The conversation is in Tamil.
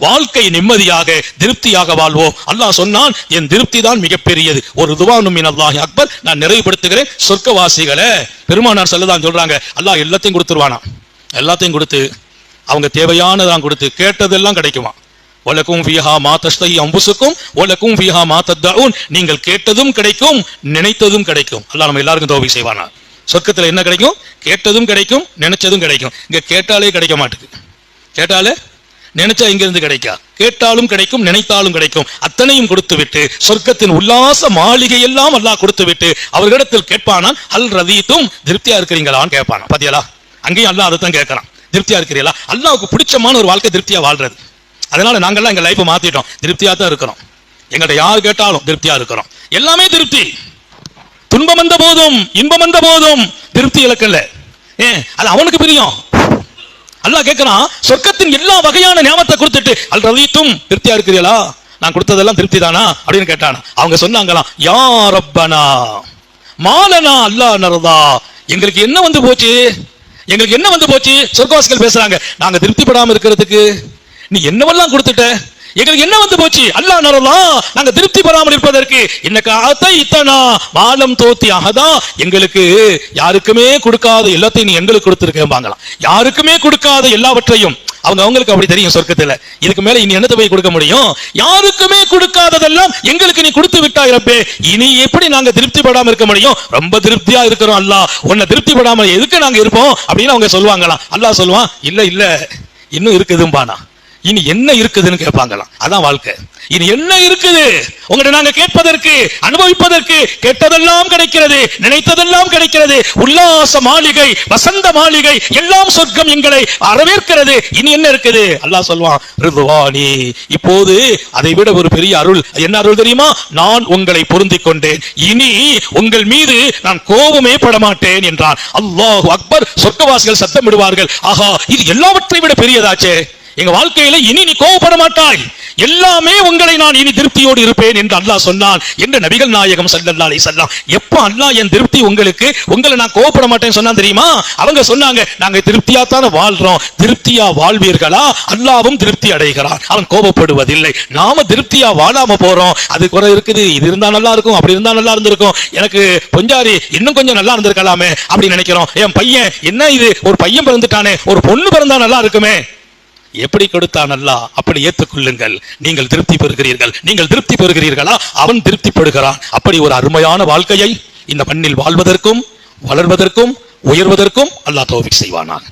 வாழ்க்கை நிம்மதியாக திருப்தியாக வாழ்வோம். அல்லாஹ் சொன்னான், என் திருப்தி தான் மிகப்பெரியது. ஒரு துவானும் மினல்லாஹி அக்பர். நான் நிறைவுபடுத்துகிறேன். சொர்க்கவாசிகளை பெருமானார் ஸல்லல்லாஹு சொல்றாங்க, அல்லாஹ் எல்லாத்தையும் கொடுத்துருவானா. எல்லாத்தையும் கொடுத்து அவங்க தேவையானதான் கொடுத்து கேட்டதெல்லாம் கிடைக்குமா. வலக்கும் ஃபீஹா மா தஷ்தஹி அன்ஃபுசுக்கும் வலக்கும் ஃபீஹா மா தத்தஊன். நீங்கள் கேட்டதும் கிடைக்கும், நினைத்ததும் கிடைக்கும். அல்லாஹ் நம்ம எல்லாருக்கும் தௌஃபீக் செய்வானா. சொர்க்கத்துல என்ன கிடைக்கும்? கேட்டதும் கிடைக்கும், நினைச்சதும் கிடைக்கும். இங்க கேட்டாலே கிடைக்க மாட்டேங்குது. கேட்டாலே நினைச்சா இங்க இருந்து கிடைக்கா. கேட்டாலும் கிடைக்கும், நினைத்தாலும் கிடைக்கும். அத்தனையும் கொடுத்து விட்டு சொர்க்கத்தின் உல்லாச மாளிகை எல்லாம் அல்லாஹ் கொடுத்து விட்டு அவர்களிடத்தில் கேட்பானான், ஹல் ரதீதும், திருப்தியா இருக்கிறீங்களான்னு கேட்பானா. பாத்தியாலா, அங்கேயும் அல்லாஹ் அதைத்தான் கேட்கறான், திருப்தியா இருக்கிறீங்களா. அல்லாஹ்வுக்கு பிடிச்சமான ஒரு வாழ்க்கை திருப்தியா வாழ்றது. அதனால நாங்கெல்லாம் எங்க லைஃபை மாத்திட்டோம், திருப்தியா தான் இருக்கிறோம். எங்கள்கிட்ட யார் கேட்டாலும் திருப்தியா இருக்கிறோம். எல்லாமே திருப்தி. துன்பம் வந்த போதும் இன்பம் வந்த போதும் திருப்தி இலக்கல்ல. அது அவனுக்கு பிரியம். அல்லாஹ் கேட்கிறான், சொர்க்கத்தின் எல்லா வகையான நியாமத்தை கொடுத்துட்டு அல் ரதீதும், திருப்தியா இருக்கிறீங்களா, நான் கொடுத்ததெல்லாம் திருப்தி தானா அப்படின்னு கேட்டானா. அவங்க சொன்னாங்களாம், யா ரப்பனா மாலனா அல்லாஹ் நர்தா. எங்களுக்கு என்ன வந்து போச்சு, எங்களுக்கு என்ன வந்து போச்சு. சொர்க்கவாசிகள் பேசுறாங்க, நாங்க திருப்திப்படாம இருக்கிறதுக்கு நீ என்னவெல்லாம் கொடுத்துட்ட, எங்களுக்கு என்ன வந்து போச்சு. அல்லாஹ் நர்தா, நாங்க திருப்தி பெறாமல் இருப்பதற்கு இன்னக அதைதனா மாலம் தோத்தி அஹதா. எங்களுக்கு யாருக்குமே கொடுக்காத எல்லாத்தையும் நீ எங்களுக்கு கொடுத்திருக்கேன்பாங்களாம். யாருக்குமே கொடுக்காத எல்லாவற்றையும் அவங்களுக்கு அப்படி தெரியும் சொர்க்கத்துல. இதுக்கு மேல இனி என்னத்தை போய் கொடுக்க முடியும். யாருக்குமே கொடுக்காததெல்லாம் எங்களுக்கு நீ கொடுத்து விட்டாய் ரப்பே. இனி எப்படி நாங்க திருப்தி படாம இருக்க முடியும். ரொம்ப திருப்தியா இருக்கிறோம் அல்லாஹ், உன்னை திருப்தி படாம எதுக்கு நாங்க இருப்போம் அப்படின்னு அவங்க சொல்லுவாங்களாம். அல்லாஹ் சொல்லுவான், இல்ல இல்ல இன்னும் இருக்குதும்பானா. இனி என்ன இருக்குதுன்னு கேட்பாங்களாம். அதான் வாழ்க்கை. இனி என்ன இருக்குது உங்கள்ட்ட நாங்க கேட்பதற்கு, அனுபவிப்பதற்கு. கேட்டதெல்லாம் கிடைக்கிறது, நினைத்ததெல்லாம் கிடைக்கிறது. உல்லாச மாளிகை, வசந்த மாளிகை, எல்லாம் சொர்க்கம் எங்களை வரவேற்கிறது. இனி என்ன இருக்குது. அல்லாஹ் சொல்வான், ரிதுவானி. இப்போது அதை விட ஒரு பெரிய அருள். என்ன அருள் தெரியுமா. நான் உங்களை பொருந்திக் கொண்டேன், இனி உங்கள் மீது நான் கோபமே படமாட்டேன் என்றான். அல்லாஹு அக்பர். சொர்க்கவாசிகள் சத்தமிடுவார்கள், ஆஹா, இது எல்லாவற்றை விட பெரியதாச்சே. எங்க வாழ்க்கையில இனி நீ கோபப்பட மாட்டாய், எல்லாமே உங்களை நான் இனி திருப்தியோடு இருப்பேன் என்று அல்லாஹ் சொன்னான் என்று நபிகள் நாயகம் ஸல்லல்லாஹு அலைஹி வஸல்லம். எப்ப அல்லாஹ் என் திருப்தி உங்களுக்கு, உங்களை நான் கோபப்பட மாட்டேன்னு சொன்னா தெரியுமா. அவங்க சொன்னாங்க, நாங்க திருப்தியா தானே வாழ்றோம். திருப்தியா வாழ்வீர்களா, அல்லாஹ்வும் திருப்தி அடைகிறான், அவன் கோபப்படுவதில்லை. நாம திருப்தியா வாழாம போறோம். அது குறை இருக்குது, இது இருந்தா நல்லா இருக்கும், அப்படி இருந்தா நல்லா இருந்திருக்கும், எனக்கு பொஞ்சாரி இன்னும் கொஞ்சம் நல்லா இருந்திருக்கலாமே அப்படி நினைக்கிறோம். என் பையன் என்ன இது, ஒரு பையன் பிறந்துட்டானே, ஒரு பொண்ணு பிறந்தா நல்லா இருக்குமே. எப்படி கொடுத்தான் அல்லாஹ் அப்படி ஏற்றுக்கொள்ளுங்கள். நீங்கள் திருப்தி பெறுகிறீர்கள். நீங்கள் திருப்தி பெறுகிறீர்களா, அவன் திருப்திப்படுகிறான். அப்படி ஒரு அருமையான வாழ்க்கையை இந்த மண்ணில் வாழ்வதற்கும் வளர்வதற்கும் உயர்வதற்கும் அல்லாஹ் தௌஃபீக் செய்வானாக.